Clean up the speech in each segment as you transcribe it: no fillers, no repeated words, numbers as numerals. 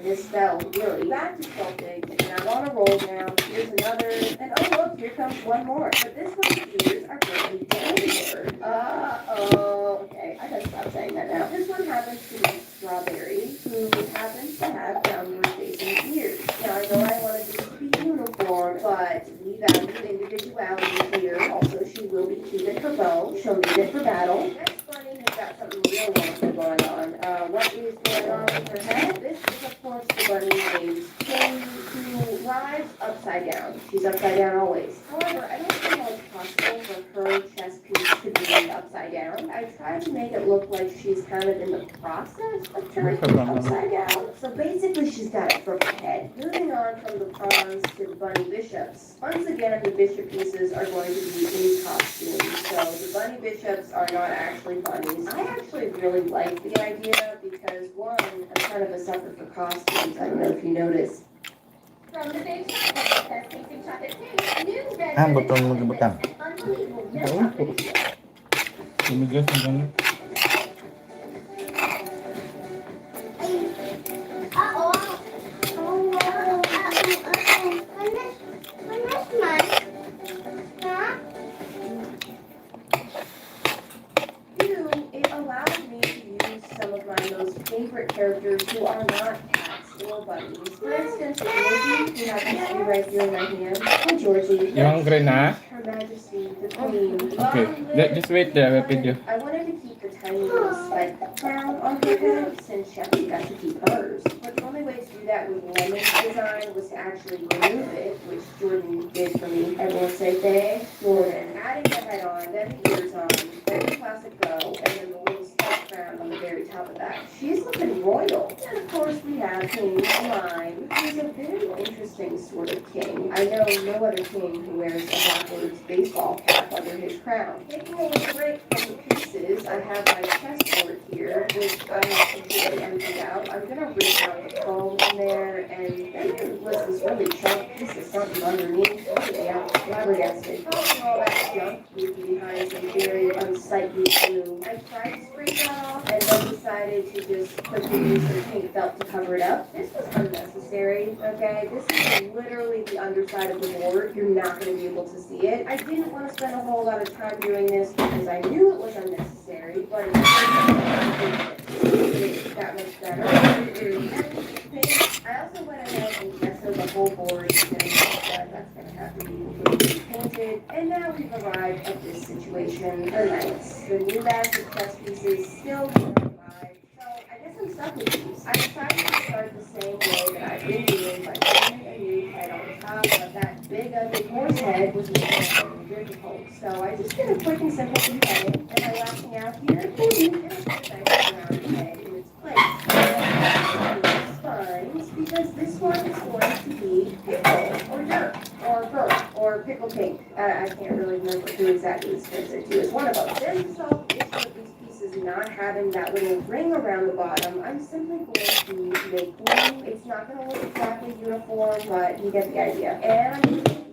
this fell really. Back to sculpting, and I'm on a roll now. Here's another, and oh look, here comes one more. But this one's ears are going downward. Okay, I gotta stop saying that now. This one happens to be Strawberry, who happens to have downward facing ears. Now I know I wanted this to be uniform, but we value individuality here. Also, she will be cute at her bow. She'll need it for battle. Next bunny has got something real wonderful going on. What is going on with her head? This is, of course, the bunny named King, who rides upside down. She's upside down always. However, I don't think it's possible for her chest piece to be upside down. I tried to make it look like she's kind of in the process of turning upside down. So basically, she's got it from her head. Moving on from the prawns to the bunny bishops. Once again, the bishop pieces are going to be in costume. So the bunny bishops are not actually bunnies. I actually really like the idea because, one, I'm kind of a sucker for costumes. I don't know if you noticed. From the big chocolate test tasting chocolate cake, new red Betul magbutan. unbelievable milk chocolate. Tumigas na ganun. It allows me to use some of my most favorite characters who are not cats or bunnies. For instance, Georgie, who happens to be right here in my hand. Hi, Georgie. You hungry na? Her Majesty, the Queen. Okay, just wait there, I'll feed you. I wanted to keep the tiny little spike crown on her head since Sheffy got to keep hers. But the only way to do that with Lemon's design was to actually remove it, which Jordan did for me. I will say thanks, Jordan. Adding the head on, then the ears on, then the classic bow, and then the little spike crown on the very top of that. She's looking royal. And of course we have King Lime, who's a very interesting sort of king. I know no other king who wears a backwards baseball cap under his crown. Taking a little break from the pieces, I have my chessboard here, which I have completely emptied out. I'm gonna rig out the foam in there, and then there was this really sharp piece of something underneath. Really, I'm flabbergasted. Probably all that junk would be behind some very unsightly glue. I tried to spray that off, and then decided to just quickly use some pink felt to cover it up. This was unnecessary, okay? This is literally the underside of the board. You're not going to be able to see it. I didn't want to spend a whole lot of time doing this because I knew it was unnecessary, but it that much better. I also went ahead and gessoed the whole board because that's going to have to be completely painted. And now we've arrived at this situation. The nice. The new batch of chess pieces still don't arrive. So I guess I'm stuck with these. I decided to start the same way that I've been doing by putting a new head on top of that big ugly horse head, which is difficult. So I just did a quick and simple beheading. And by lashing out here, it'll put a nice round head in its place. Spines, because this one is going to be pickle or dirt or burnt or pickle pink. I can't really remember who exactly this fits into. It's one of them. There's the sole issue with these pieces not having that little ring around the bottom. I'm simply going to make glue. It's not going to look exactly uniform, but you get the idea. And I'm using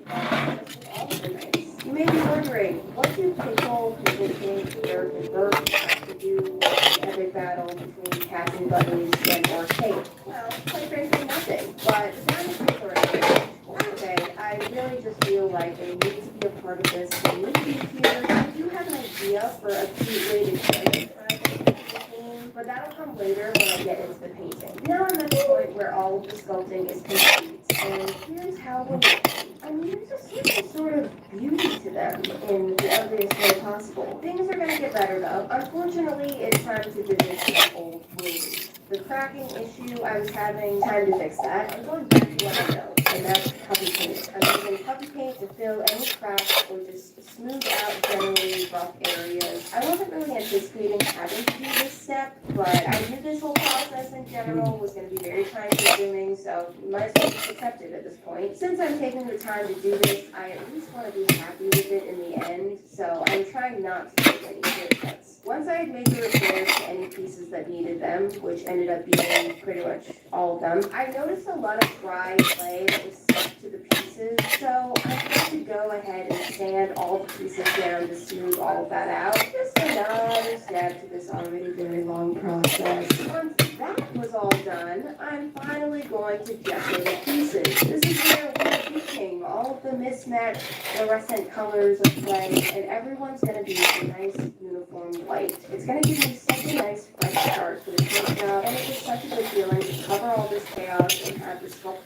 all of the nice. You may be wondering, what do pickle pink, dirt, and burnt have to do with the epic battle between cats and bunnies and or cake? Well, quite frankly, nothing. But the sound effects are amazing. Okay, I really just feel like they need to be a part of this. They need to be here. I do have an idea for a cute way to describe the theme, but that'll come later when I get into the painting. Now I'm at the point where all of the sculpting is complete, and here's how we'll make them. I mean, there's a certain sort of beauty to them in the ugliest way possible. Things are going to get better though. Unfortunately, it's time to visit the old wounds. The cracking issue I was having, time to fix that. I'm going back to what I know, and that's puppy paint. I'm using puppy paint to fill any cracks or just smooth out generally rough areas. I wasn't really anticipating having to do this step, but I knew this whole process in general was going to be very time consuming, so you might as well just accept it at this point. Since I'm taking the time to do this, I at least want to be happy with it in the end, so I'm trying not to take any shortcuts. Once I had made the repairs to any pieces that needed them, which ended up being pretty much all of them, I noticed a lot of dry clay that was stuck to the pieces, so I had to go ahead and sand all the pieces down to smooth all of that out. Just another step to this already very long process. Once that was all done, I'm finally going to gesso the pieces. This is where we're teaching all of the mismatched fluorescent colors of clay, and everyone's going to be a nice uniform white. It's going to give me such a nice fresh start for the paint job, and it was such a good feeling to cover all this chaos and have the sculpt.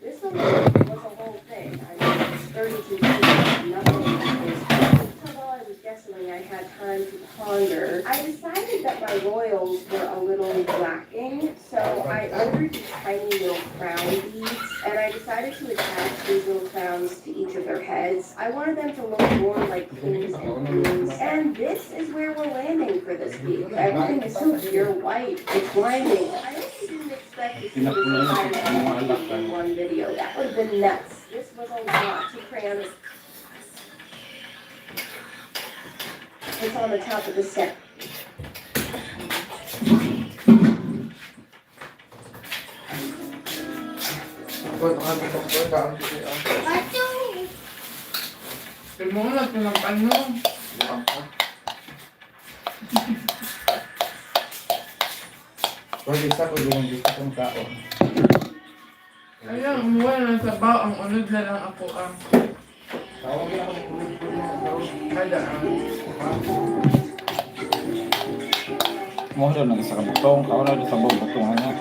This one was a whole thing. I was 32 feet, nothing was. While I was guessing, I had time to ponder. I decided that my royals were a little lacking, so I ordered these tiny little crown beads, and I decided to attach these little crowns to each of their heads. I wanted them to look more like kings and queens, and this is where we're landing for this week. Everything is so pure white. It's blinding. I also didn't expect to see this entire thing in one video. That would have been nuts. This was a lot to cram. It's on the top of the set. Muna, pinampan mo. Pwede isa ko yung gusto kong tao. Ayun, umuha na sa bao. Ang unod na lang ako ang Tawag lang ako. kada. Mo daw ng isa ka butong. Kawa na doon sa buong butongan niya.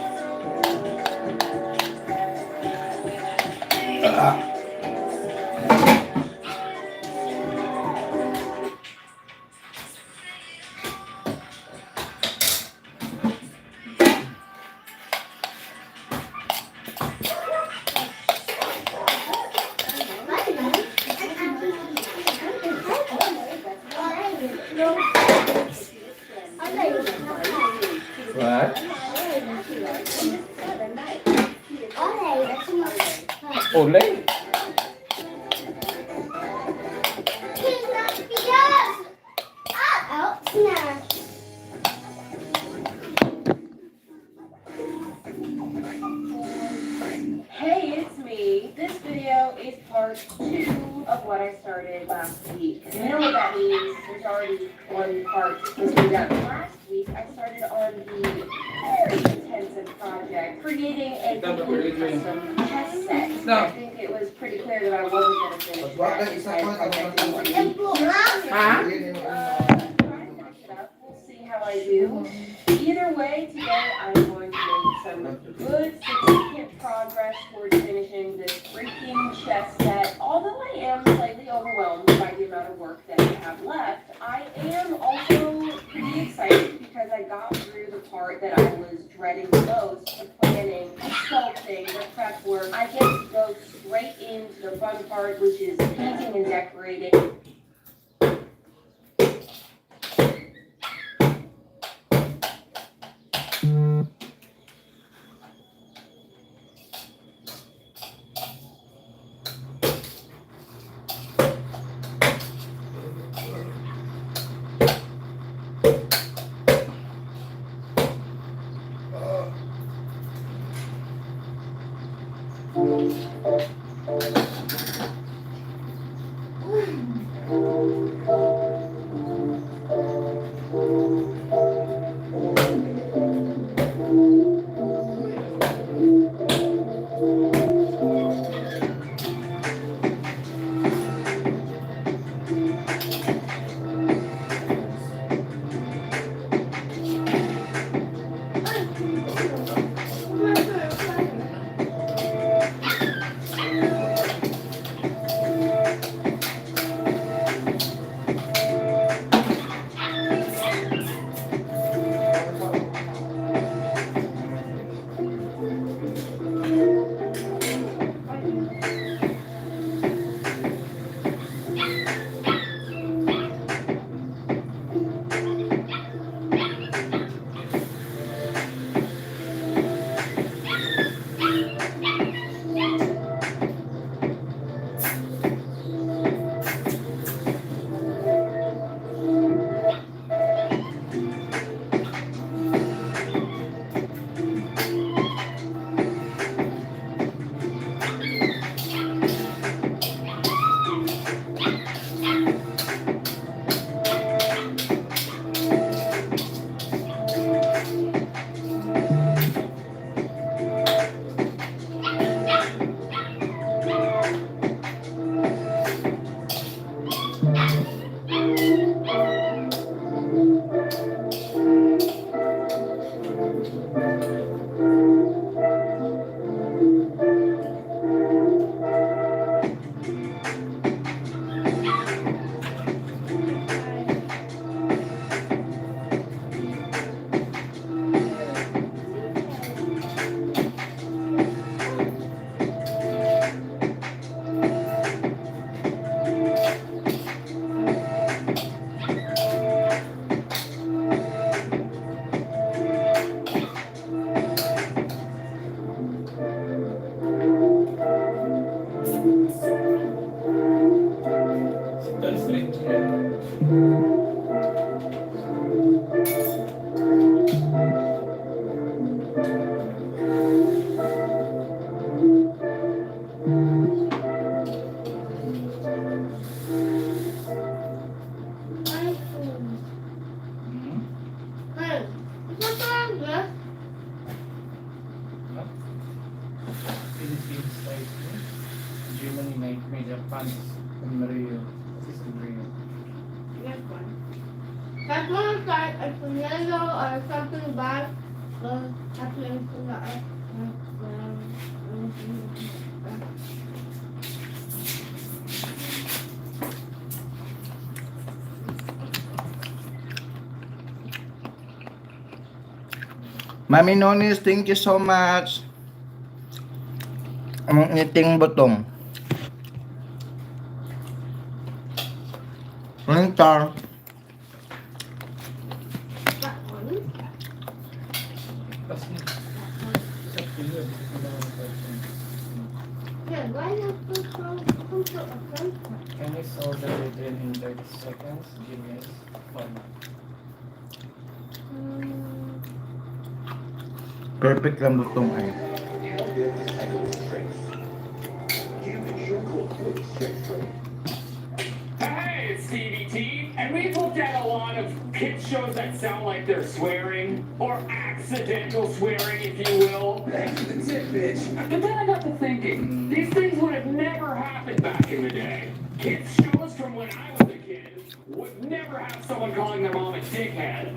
What? Olay? Hey, it's me. This video is part 2 of what I started last week. You know what that means? There's already one part was done. Last week, I started on the very intensive project, creating a complete custom test set. I think it was pretty clear that I wasn't going to finish that entire project in 1 week. Ha? Try to finish it up. We'll see how I do. Either way, today I'm going to make some good, significant progress towards finishing this freaking chess set. Although I am slightly overwhelmed by the amount of work that I have left, I am also pretty excited because I got through the part that I was dreading the most, the planning, the sculpting, the prep work. I get to go straight into the fun part, which is painting and decorating. Hey, ito talaga? Philippines side. Germany Nightmare, Japan, San Mario. This is Rio. Yes, one. That one start at the yellow or something bad. Actually, it's not. Mami Nonis, thank you so much. Ang ngiting butong. Winter. That one. Yeah, why not put some to a front? Can you solve the within in 30 seconds? Genius. Fun. Perfect lang butong ay. Hey, it's Stevie T, and we've looked at a lot of kids shows that sound like they're swearing, or accidental swearing, if you will. Thanks for the tip, bitch. But then I got to thinking, these things would have never happened back in the day. Kids shows from when I was a kid would never have someone calling their mom a dickhead.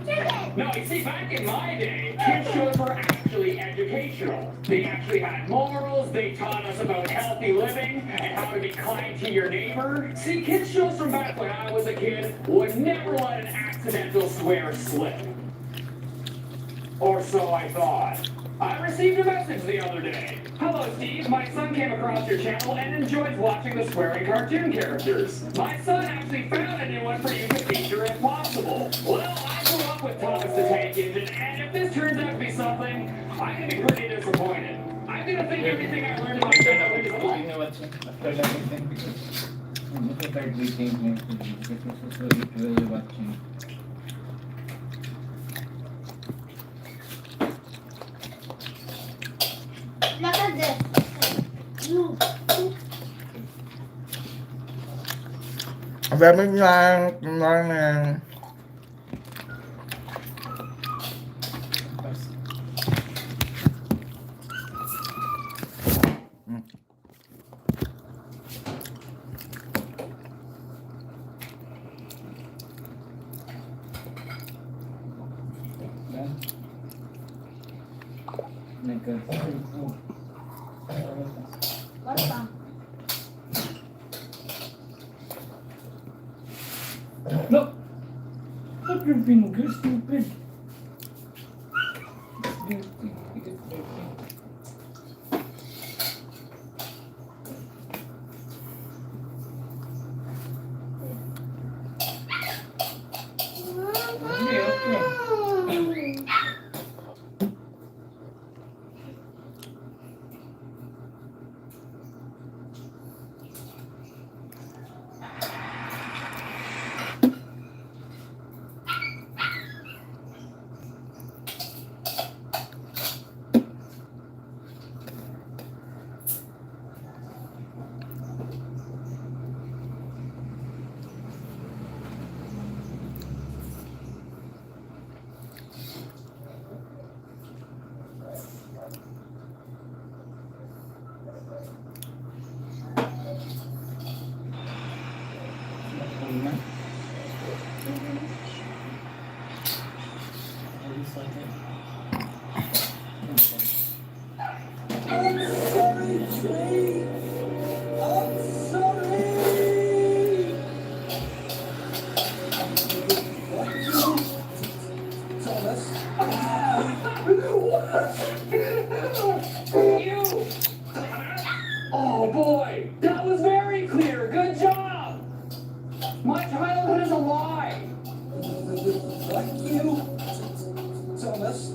No, you see, back in my day, kids shows were actually educational. They actually had morals, they taught us about healthy living and how to be kind to your neighbor. See, kids shows from back when I was a kid would never let an accidental swear slip. Or so I thought. I received a message the other day. Hello, Steve. My son came across your channel and enjoys watching the swearing cartoon characters. My son actually found a new one for you to feature if possible. Well, I grew up with Thomas the Tank Engine, and if this turns out to be something, I'm gonna be pretty disappointed. I'm gonna think everything I learned in my childhood is a lie. You know what? After that, I think because I'm looking at reading because it's really watching. Look at this. You. Ang dami lang. What's that? No! Not your finger, stupid! It's dirty. It is dirty. Okay. Oh boy, that was very clear. Good job. My childhood is a lie. Like you, Thomas.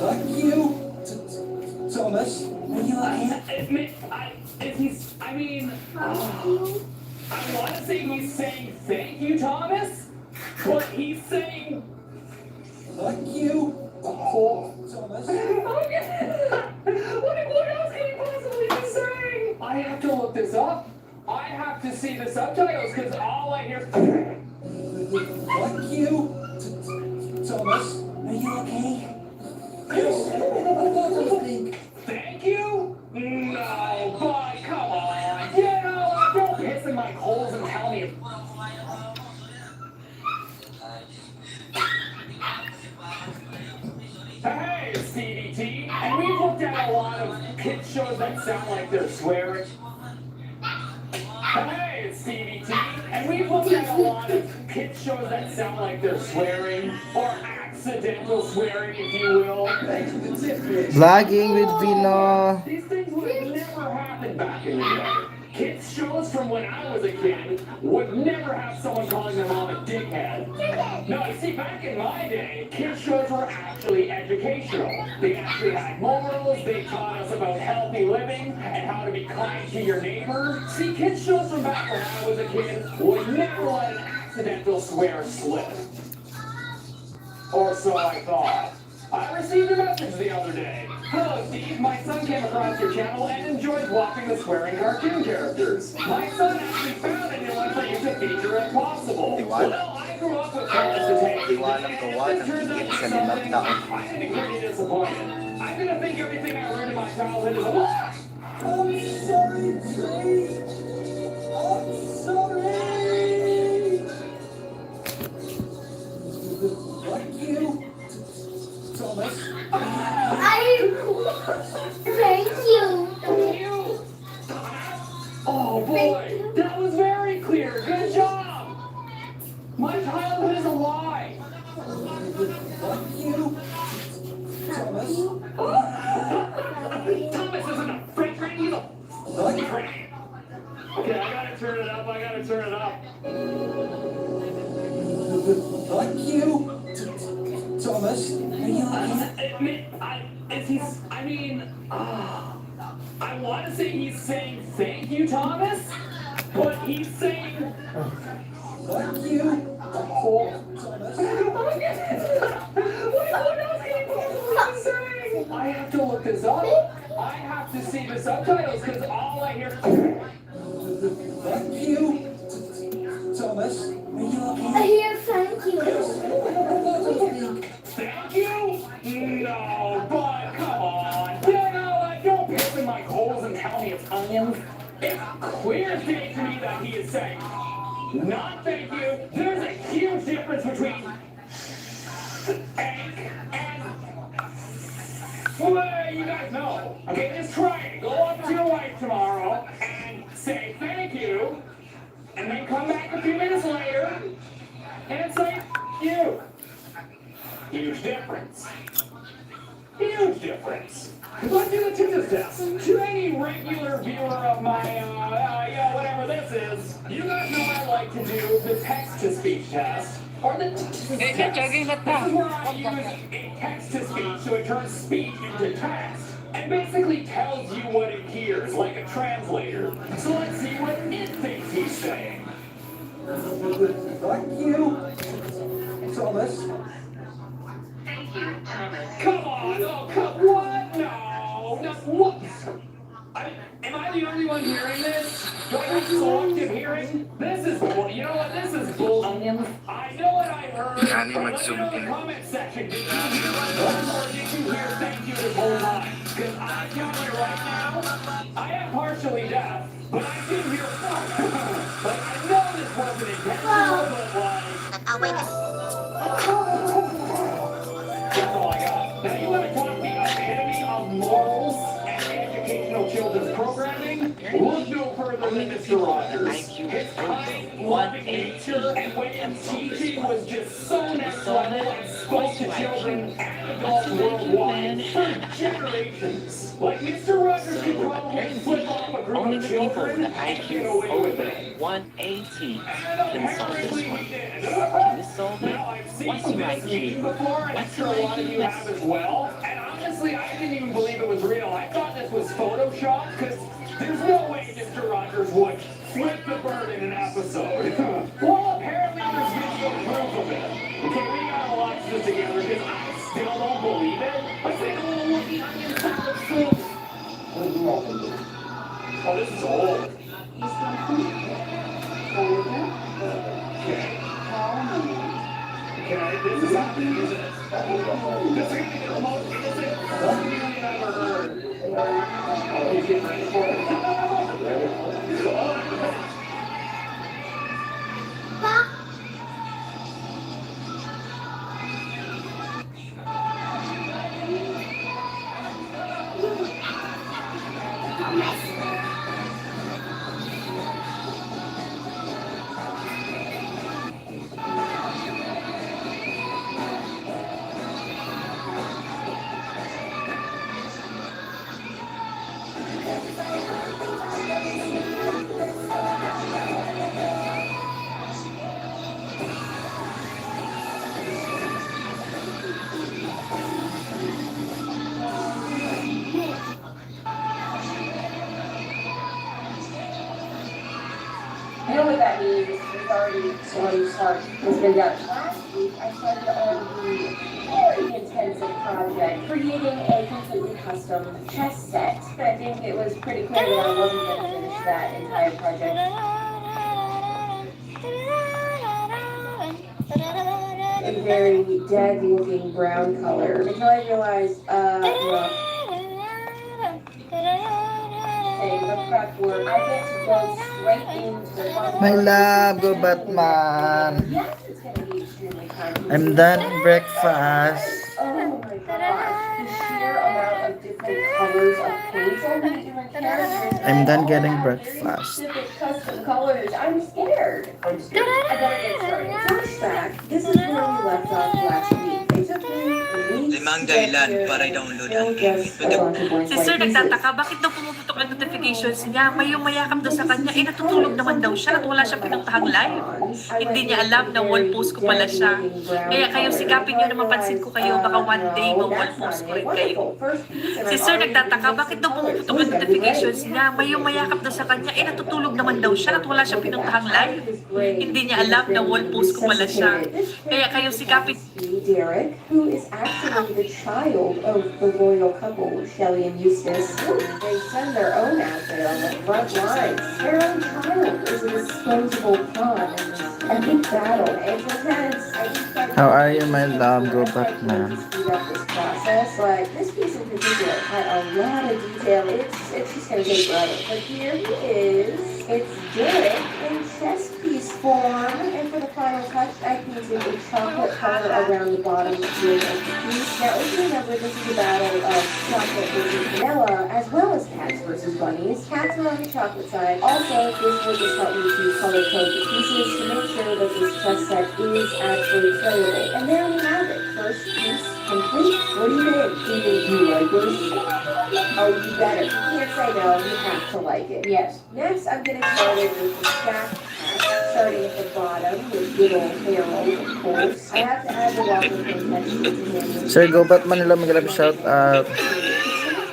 Fuck you, Thomas. Are you okay? I want to say he's saying thank you, Thomas, but he's saying. Fuck you, Thomas. What else can he possibly be saying? I have to look this up. I have to see the subtitles because all I hear. Fuck you, Thomas. Are you okay? Thank you? No, but come on. You know, don't piss in my holes and tell me. Hey, it's Stevie T, and we've looked at a lot of kids shows that sound like they're swearing. Hey, it's Stevie T, and we've looked at a lot of kids shows that sound like they're swearing, or accidental swearing, if you will. Thanks for the tip, bitch. Vlogging with Vino. These things would have never happened back in the day. Kids shows from when I was a kid would never have someone calling their mom a dickhead. No, you see, back in my day, kids shows were actually educational. They actually had morals, they taught us about healthy living and how to be kind to your neighbor. See, kids shows from back when I was a kid would never let an accidental swear slip. Or so I thought. I received a message the other day. Hello, Steve. My son came across your channel and enjoyed watching the swearing cartoon characters. My son actually found a new one for you to feature if possible. Well, I grew up with parents to take these, and it turns out to be something I'm gonna be pretty disappointed. I'm gonna think everything I learned in my childhood is a lie. I'm sorry, Trey. I'm sorry. Fuck you, Thomas. Thank you. You! Oh boy, that was very clear. Good job. My childhood is a lie. Fuck you, Thomas. Thomas isn't a French train, he's a lucky train. Okay, I gotta turn it up. Fuck you, Thomas. Are you okay? I want to say he's saying thank you, Thomas, but he's saying. Fuck you, Thomas. What else can he possibly be saying? I have to look this up. I have to see the subtitles because all I hear. Fuck you, Thomas. Are you okay? I hear thank you. Thank you? No, but come on. You know, don't piss in my holes and tell me it's onions. It's clear as day to me that he is saying, not thank you. There's a huge difference between thank and well, you guys know. Okay, just try it. Go up to your wife tomorrow and say thank you, and then come back a few minutes later and say you. Huge difference. Huge difference. Let's do the two test. To any regular viewer of my, whatever this is, you guys know I like to do the text-to-speech test. Or the test. This is where I use a text-to-speech so it turns speech into text and basically tells you what it hears, like a translator. So let's see what it thinks he's saying. Fuck you, Thomas. Come on, oh, what? No, what? Am I the only one hearing this? Do I have selective hearing? This is bull. You know what? This is bull. I know what I heard. But let me know in the comment section. Did you hear that? Or did you hear thank you this whole time? Because I'm telling you right now, I am partially deaf, but I did hear fuck. But I know this wasn't intentional, but like. That's all I got. Now you want to talk the epitome of morals and educational children's programming? Look no further than Mr. Rogers. His kind, loving nature and way of teaching was just so next level and spoke to children and adults worldwide for generations. Like Mr. Rogers could probably flip off a group Only of the people children with and IQ get away with over it. 180 And can solve this apparently one. he did. Can you solve it? Now, I've seen What's your this IQ? meme before, and I'm What's sure a your lot of IQ? you have as well. And I'm believe it? Let's take a little look behind the salad soup. What do you want to do? Oh, this is old. Okay. Okay, this is not the easiest. This is gonna be the most innocent thing I've ever heard. Oh, he's getting ready for it. You know what that means? It's already it's been done. Last week, I started on the very intensive project, creating a completely custom chess set. I think it was pretty clear that I wasn't going to finish that entire project. A very dead-looking brown color until I realized, look. The prep work, I get to go straight into the fun My part. love, go Batman. Yes, it's gonna be extremely time I'm done breakfast. Oh my gosh, the sheer amount of different colors of paint on the different characters. I'm done getting All have very breakfast. specific custom colors. I'm scared. I better get started. Flashback. This is where we left off last week. It took me weeks Limang to get dahilan here, para and i-download still ang just a bunch of blank Si white Sir pieces. nagtataka, bakit daw pumuputok ang notifications niya? May yung mayakap daw sa kanya, eh natutulog naman daw siya at wala siyang pinuntahang live. Hindi niya alam na wall post ko pala siya. Kaya kayo sikapin niyo na mapansin ko kayo, baka one day ma-wall post ko rin kayo. Si Sir nagtataka, bakit daw pumuputok ang notifications niya? May yung mayakap daw sa kanya, eh natutulog naman daw siya at wala siyang pinuntahang live. Hindi niya alam na wall post ko pala siya. Kaya kayo sikapin. Derek, who is actually the child of the royal couple, Shelley and Eustace. They send their own out there on the front lines. Their own child is a disposable pawn in this epic battle. It's intense. I just thought- How are you, my love? Go Batman. Speed up this process. Like this piece in particular had a lot of detail. It's just gonna take forever. But here he is. It's Derek in chess piece form. And for the final touch, I painted a chocolate color around the bottom of the piece. Now, if you remember, this is a battle of chocolate versus vanilla, as well as cats versus bunnies. Cats are on the chocolate side. Also, this will just help me to color code the pieces to make sure that this chess set is actually playable. And there we have it. First piece complete. What do you think? Do you like this? Oh, you better. You can't say no. You have to like it. Yes. Next, I'm getting started with the stack pack, starting at the bottom with good old Harold, of course. I have to add the Washington texture to him. Sir, go Batman. Hello, mag-love shout out.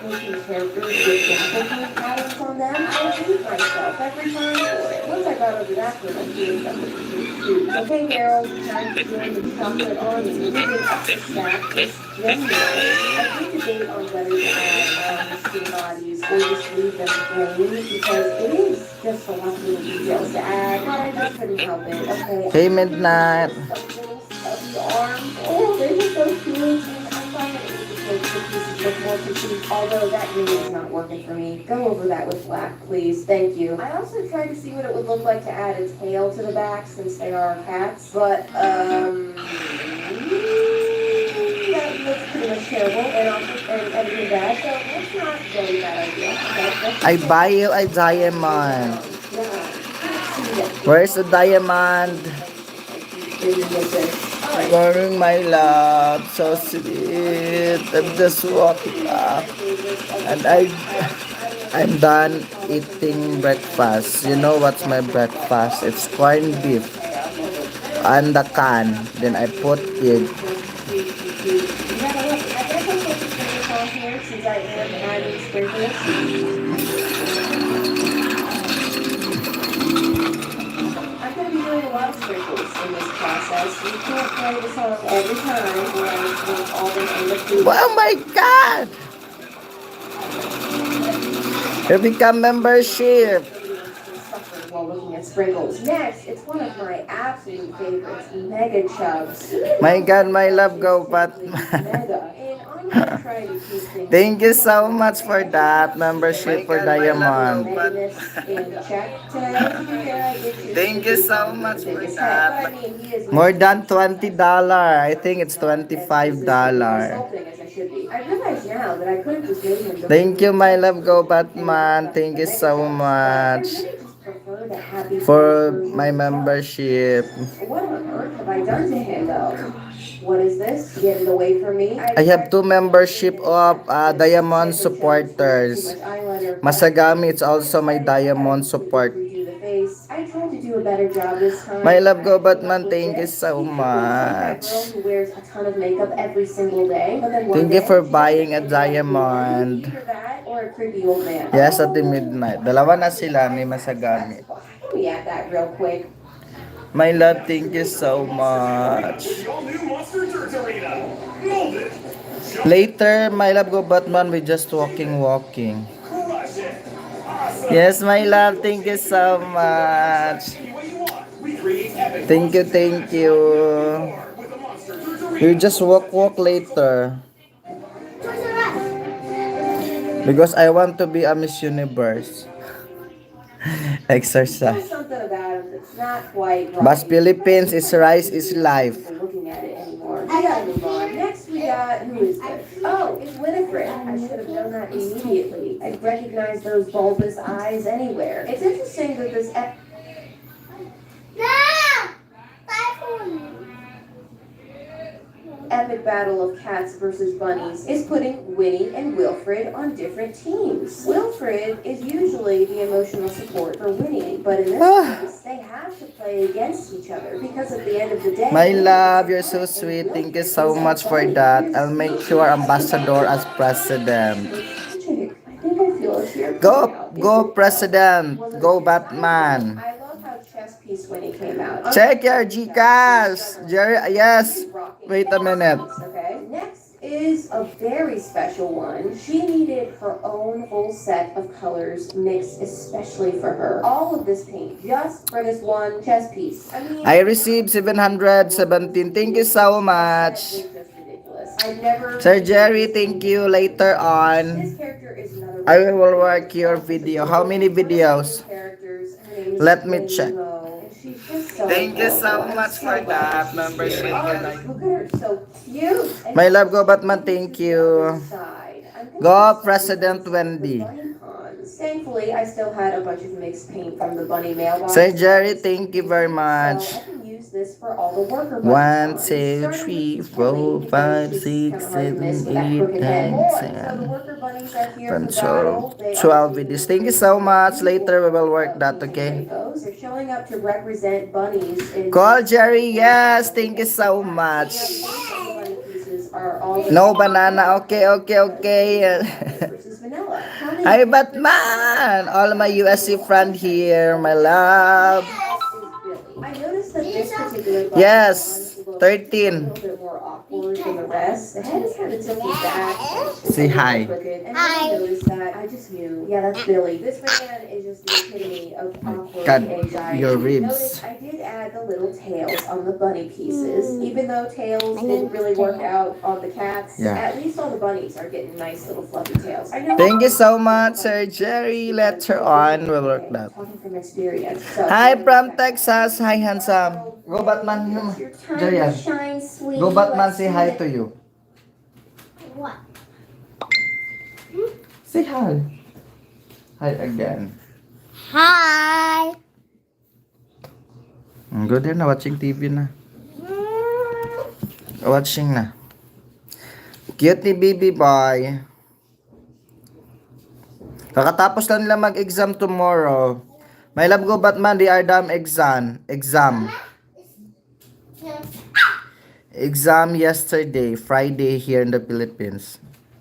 Making characters with different patterns on them, I hate myself every time for it. Once I got over that one, I'm doing something cute. Okay, Harold, time to join the chocolate army. Moving up the stack is January. I think debate on whether to add skin bodies or just leave them plain because it is just a lot of little details to add, but I just couldn't help it. Okay. Hey, Midnight. Of the arms. Oh, they were so cute. I find that it would make the pieces look more petite, although that really is not working for me. Go over that with black, please. Thank you. I also tried to see what it would look like to add a tail to the back since they are cats, but, that looks pretty much terrible and editing bad, so that's not really a bad idea. Okay, I buy you a diamond. yeah. Where's the diamond? Morning, my love. So sweet. I'm just walking up. And I'm done eating breakfast. You know what's my breakfast? It's corned beef and the can. Then I put it. Since I am adding sprinkles. I'm going to be doing a lot some sprinkles in this process. You can't play the song every time, or else we'll all end up doing Oh my God! Here become membership. suffer while looking at sprinkles. Next, it's one of my absolute favorites, Mega Chubs. My God, my love, go Batman. Mega. And I'm gonna try to keep things Thank you so much for that membership for Diamond. Megadness in check today. Thank you so much for But that. I mean, he is More than $20. I think it's $25. insulting as I should be. I realize now that I could have just made him the Thank you, my love, go Batman. Thank you so much I really just prefer the happy for version. my membership. What on earth have I done to him though? What is this? Get it away from me. I have 2 membership of Diamond supporters. Masagami, it's also my Diamond support. I tried to do a better job this time. My love, go Batman. Thank you so That much. girl who wears a ton of makeup every single day. But then one Thank you day, for she buying a doesn't diamond. Either that or a creepy old man. Yes, at the midnight. Dalawa na sila, may Masagami. Let me add that real quick. My love, thank you so much. Later, my love, go Batman, we just walking. Yes, my love, thank you so much. Thank you. We just walk later. Because I want to be a Miss Universe. Exercise. There's something about him that's not quite right. But Philippines is rice is life. Looking at it anymore. I gotta move on. Next we got, who is this? Oh, it's Winifred. I should have known that immediately. I'd recognize those bulbous eyes anywhere. It's interesting that this epic battle of cats versus bunnies is putting Winnie and Wilfred on different teams. Wilfred is usually the emotional support for Winnie, but in this case, they have to play against each other because at the end of the day, My love, you're so sweet. Thank you so much for that. I'll make you our ambassador as president. I think I feel a tear Go president. Go Batman. I love how Chess Piece when it came out. Check your Gcash. Jerry, yes. Wait a minute. Okay. Next is a very special one. She needed her own full set of colors mixed especially for her. All of this paint just for this one chess piece. I mean, I received 717. Thank you so much. just ridiculous. I've never. Sir Jerry, thank you. Later on, This character is another. I will work your video. How many videos? Characters. Her name is Let me check. Rainbow, and she's just so Thank you so adorable. much for that membership. Oh, look at her, so cute. And My love, go Batman. Thank you. Go President Wendy. Thankfully, I still had a bunch of mixed paint from the bunny mailbox. Sir Jerry, thank you very much. So I can use this for all the worker 1, bunnies. 2, 3, 4, 5, 6, 7, 8, 9, 10, 12 videos. Thank you so much. Later we will work that, okay? They're showing up to represent bunnies in Call Jerry, yes. Thank you so much. bunny pieces are all No banana. Okay. versus vanilla. How many Hi, Batman. All my USC friend here. My love. I noticed that this particular bunny Yes. is a 13. little bit more awkward than the rest. The head is kind of tilted back. Say hi. Crooked. And I noticed that. I just knew. Yeah, that's Billy. This man is just the epitome of awkward Cut anxiety. your ribs. Notice I did add the little tails on the bunny pieces. Even though tails didn't really work out on the cats, Yeah. at least all the bunnies are getting nice little fluffy tails. I know. Thank you so much, Sir Jerry. Later on, we'll work that. Talking from experience. So, Hi from Texas. Hi, handsome. Go Batman. Your time Jerry, to shine, sweetie. Go Batman. Let's Say do hi it. to you. What? Say hi. Hi again. Hi. Good din na. Watching TV na. Watching na. Cute ni baby boy. Kakatapos lang nila mag-exam tomorrow. My love, go Batman. They are done exam. Exam yesterday, Friday here in the Philippines.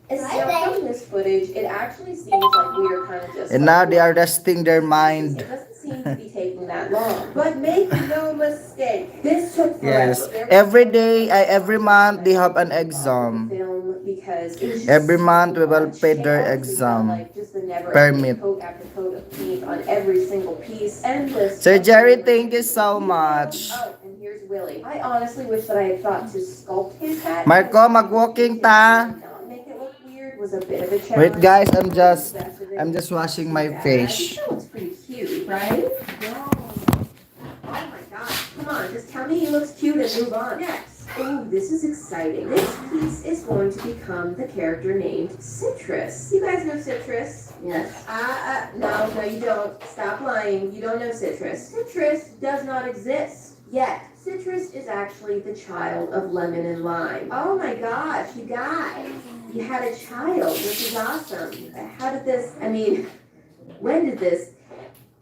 And so from this footage, it actually seems like we are kind of just. And now they are resting their mind. It doesn't seem to be taking that long. But make no mistake, this took forever. Yes. Every day, every month, they have an exam. Film because it was just Every month, we will much. pay It their honestly felt exam. like just a never-ending Permit. coat after coat of paint on every single piece. Endless. Sir Jerry, thank you so much. Oh, and here's Willie. I honestly wish that I had thought to sculpt his hat. Marco, mag-walking ta. Not make it look weird was a bit of a challenge. Wait guys, I'm just washing my I face. think that looks pretty cute, right? No. Oh my gosh, come on, just tell me he looks cute and move on. Next. Oh, this is exciting. This piece is going to become the character named Citrus. You guys know Citrus? Yes. No, you don't. Stop lying. You don't know Citrus. Citrus does not exist yet. Citrus is actually the child of Lemon and Lime. Oh my gosh, you guys. You had a child, which is awesome. How did this, when did this?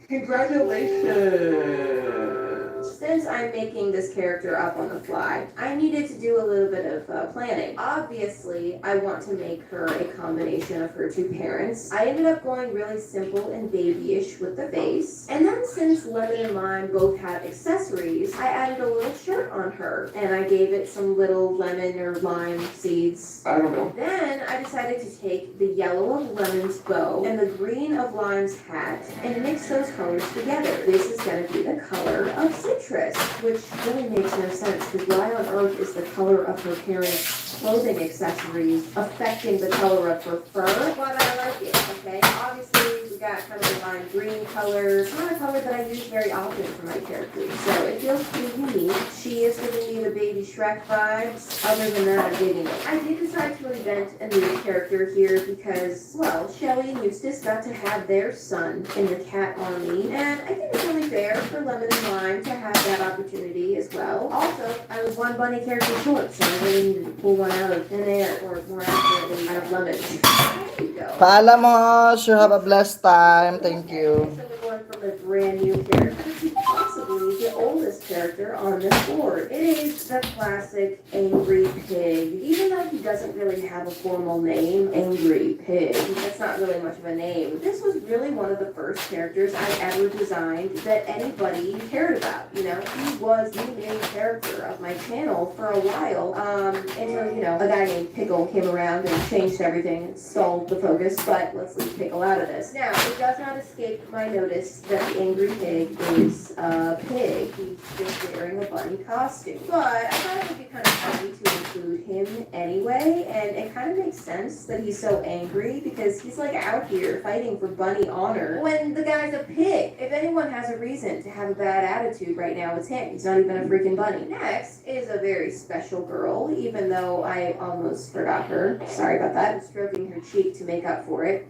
Congratulations. Since I'm making this character up on the fly, I needed to do a little bit of planning. Obviously, I want to make her a combination of her two parents. I ended up going really simple and babyish with the face. And then since Lemon and Lime both have accessories, I added a little shirt on her. And I gave it some little lemon or lime seeds. I don't know. Then I decided to take the yellow of Lemon's bow and the green of Lime's hat and mix those colors together. This is going to be the color of Citrus, which really makes no sense because why on earth is the color of her parents' clothing accessories affecting the color of her fur? But I like it, okay? Obviously, we got kind of a lime green color. It's not a color that I use very often for my characters, so it feels pretty unique. She is giving me the baby Shrek vibes. Other than that, I'm digging it. I did decide to invent a new character here because, well, Shelly and Eustace got to have their son in the cat army, and I think it's only fair for Lemon and Lime to have that opportunity as well. Also, I was one bunny character short, so I really needed to pull one out of thin air, or more accurately, out of Lemon. There you go. Paalam mo. Sure, have a blessed time. Thank you. So we're going from a brand new character to possibly the oldest character on this board. It is the classic Angry Pig. Even though he doesn't really have a formal name, Angry Pig, that's not really much of a name. This was really one of the first characters I ever designed that anybody cared about. You know, he was the main character of my channel for a while, until, you know, a guy named Pickle came around and changed everything and stole the focus, but let's leave Pickle out of this. Now, it does not escape my notice that the Angry Pig is a pig. He's just wearing a bunny costume. But I thought it would be kind of funny to include him anyway, and it kind of makes sense that he's so angry because he's like out here fighting for bunny honor when the guy's a pig. If anyone has a reason to have a bad attitude right now, it's him. He's not even a freaking bunny. Next is a very special girl, even though I almost forgot her. Sorry about that. I'm stroking her cheek to make up for it.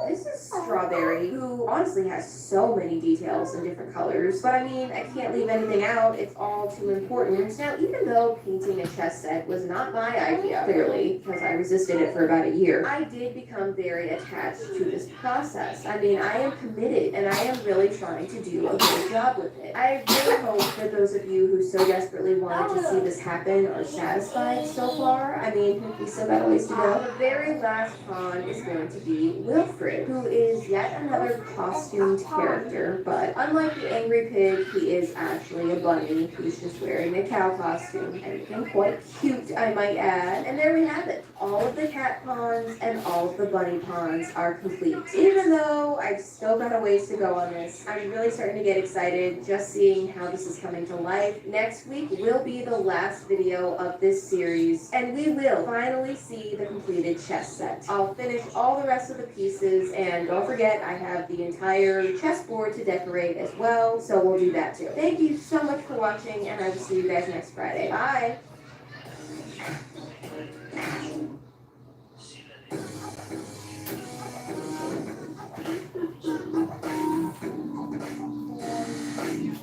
This is Strawberry, who honestly has so many details and different colors, but I mean, I can't leave anything out, it's all too important. Now, even though painting a chess set was not my idea, clearly, because I resisted it for about a year, I did become very attached to this process. I mean, I am committed, and I am really trying to do a good job with it. I really hope that those of you who so desperately wanted to see this happen are satisfied so far. I mean, we still got a ways to go. The very last pawn is going to be Wilfred, who is yet another costumed character, but unlike the Angry Pig, he is actually a bunny who's just wearing a cow costume, and quite cute, I might add. And there we have it. All of the cat pawns and all of the bunny pawns are complete. Even though I've still got a ways to go on this, I'm really starting to get excited just seeing how this is coming to life. Next week will be the last video of this series, and we will finally see the completed chess set. I'll finish all the rest of the pieces, and don't forget I have the entire chessboard to decorate as well, so we'll do that too. Thank you so much for watching, and I will see you guys next Friday. Bye!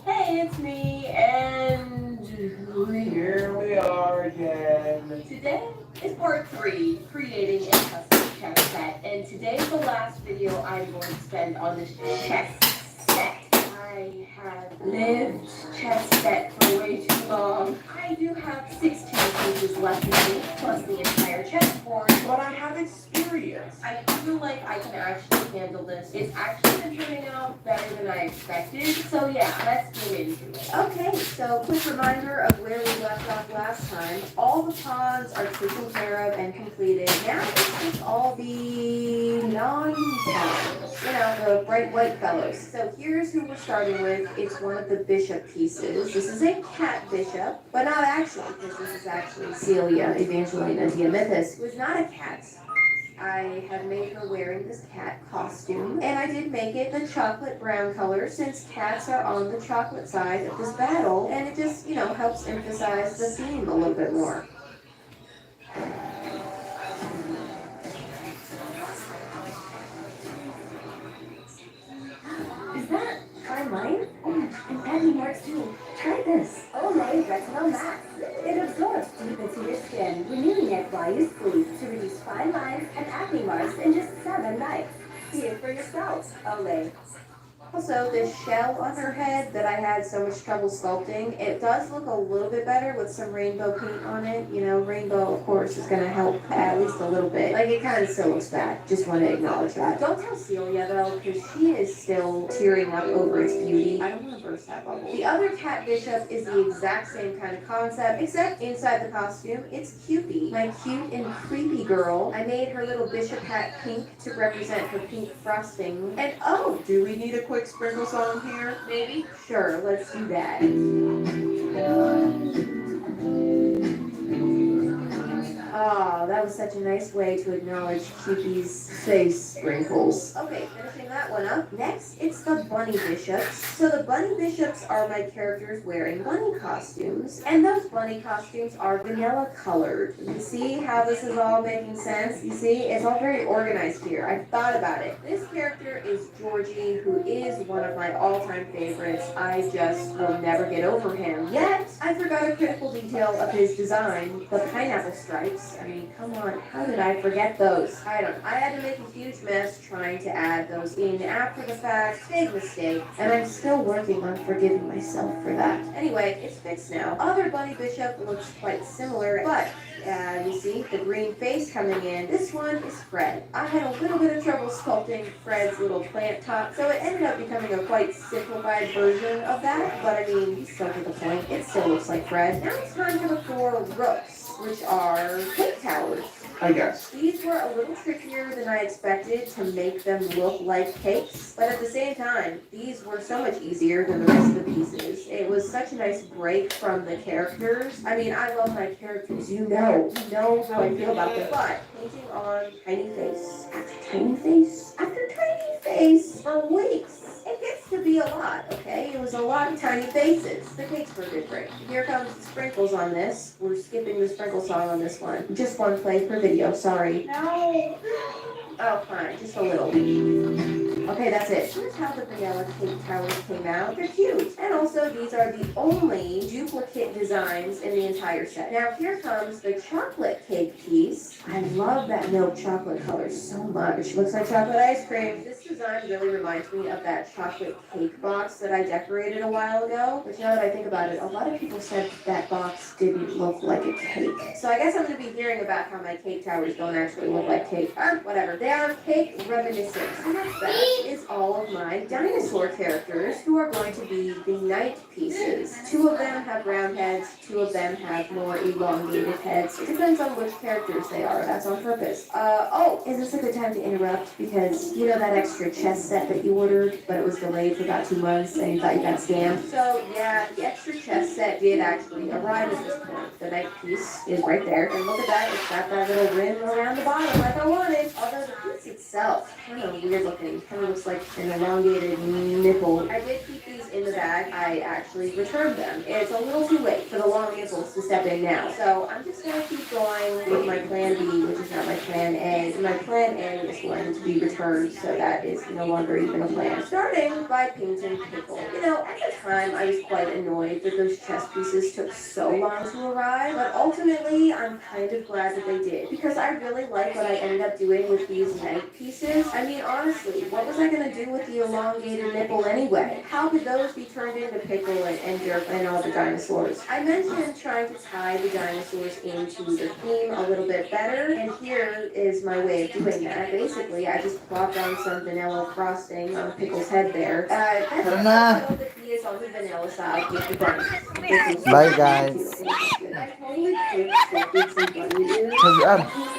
Hey, it's me, and here we are again. Today is part 3, creating a custom chess set, and today's the last video I'm going to spend on this chess set. I have lived chess set for way too long. I do have 16 pieces left in me, plus the entire chessboard, but I have experience ideas. I feel like I can actually handle this. It's actually been turning out better than I expected. So yeah, let's get into it. Okay, so quick reminder of where we left off last time. All the pods are taken care of and completed. Now it's just all the non-pods, the bright white fellows. So here's who we're starting with. It's one of the bishop pieces. This is a cat bishop, but not actually, because this is actually Celia Evangelina Diamethus, who is not a cat. I have made her wearing this cat costume, and I did make it the chocolate brown color since cats are on the chocolate side of this battle, and it just, helps emphasize the theme a little bit more. Is that fine line? And packing works too. Try this. Olay Retinol Max. It absorbs deep into your skin, renewing it while you sleep to reduce fine lines and acne marks in just 7 nights. See it for yourself. Olay. Also, this shell on her head that I had so much trouble sculpting, it does look a little bit better with some rainbow paint on it. Rainbow, of course, is going to help at least a little bit. Like, it kind of still looks bad. Just want to acknowledge that. Don't tell Celia, though, because she is still tearing up over its beauty. I don't want to burst that bubble. The other cat bishop is the exact same kind of concept, except inside the costume, it's Cupid, my cute and creepy girl. I made her little bishop hat pink to represent her pink frosting. And oh, do we need a quick sprinkle song here? Maybe? Sure, let's do that. Oh, that was such a nice way to acknowledge Cupid's face sprinkles. Okay, finishing that one up. Next, it's the bunny bishops. So the bunny bishops are my characters wearing bunny costumes, and those bunny costumes are vanilla colored. You see how this is all making sense? You see, it's all very organized here. I've thought about it. This character is Georgie, who is one of my all-time favorites. I just will never get over him. Yet, I forgot a critical detail of his design, the pineapple stripes. I mean, come on, how did I forget those? I had to make a huge mess trying to add those in after the fact. Big mistake. And I'm still working on forgiving myself for that. Anyway, it's fixed now. Other bunny bishop looks quite similar, but you see the green face coming in. This one is Fred. I had a little bit of trouble sculpting Fred's little plant top, so it ended up becoming a quite simplified version of that, but I mean, still to the point. It still looks like Fred. Now it's time for the 4 rooks, which are cake towers, I guess. These were a little trickier than I expected to make them look like cakes, but at the same time, these were so much easier than the rest of the pieces. It was such a nice break from the characters. I mean, I love my characters, you know how I feel about them, but painting on tiny face after tiny face after tiny face for weeks. It gets to be a lot, okay? It was a lot of tiny faces. The cakes were a good break. Here comes the sprinkles on this. We're skipping the sprinkle song on this one. Just one play per video, sorry. No. Oh, fine, just a little. Okay, that's it. Here's how the vanilla cake towers came out. They're cute. And also, these are the only duplicate designs in the entire set. Now, here comes the chocolate cake piece. I love that milk chocolate color so much. Looks like chocolate ice cream. This design really reminds me of that chocolate cake box that I decorated a while ago. Which now that I think about it, a lot of people said that box didn't look like a cake. So I guess I'm going to be hearing about how my cake towers don't actually look like cake. Whatever. They are cake reminiscent. And that's that. Is all of my dinosaur characters who are going to be the knight pieces. 2 of them have round heads, 2 of them have more elongated heads. It depends on which characters they are. That's on purpose. Is this a good time to interrupt? Because you know that extra chess set that you ordered, but it was delayed for about 2 months and you thought you got scammed? So yeah, the extra chess set did actually arrive at this point. The knight piece is right there. And look at that, it's got that little rim around the bottom like I wanted. Although the piece itself, kind of weird looking, kind of looks like an elongated nipple. I did keep these in the bag. I actually returned them. It's a little too late for the long nipples to step in now. So I'm just going to keep going with my plan B, which is not my plan A. And my plan A is going to be returned, so that is no longer even a plan. Starting by painting Pickle. At the time I was quite annoyed that those chess pieces took so long to arrive, but ultimately I'm kind of glad that they did, because I really like what I ended up doing with these knight pieces. I mean, honestly, what was I going to do with the elongated nipple anyway? How could those be turned into Pickle and Jerk and all the dinosaurs? I mentioned trying to tie the dinosaurs into the theme a little bit better, and here is my way of doing that. Basically, I just plop down some vanilla frosting on Pickle's head there. That's Tara na. all that he is on the vanilla side with the bunnies. Bye, guys. I totally could have some bunny ears. Hanggaan.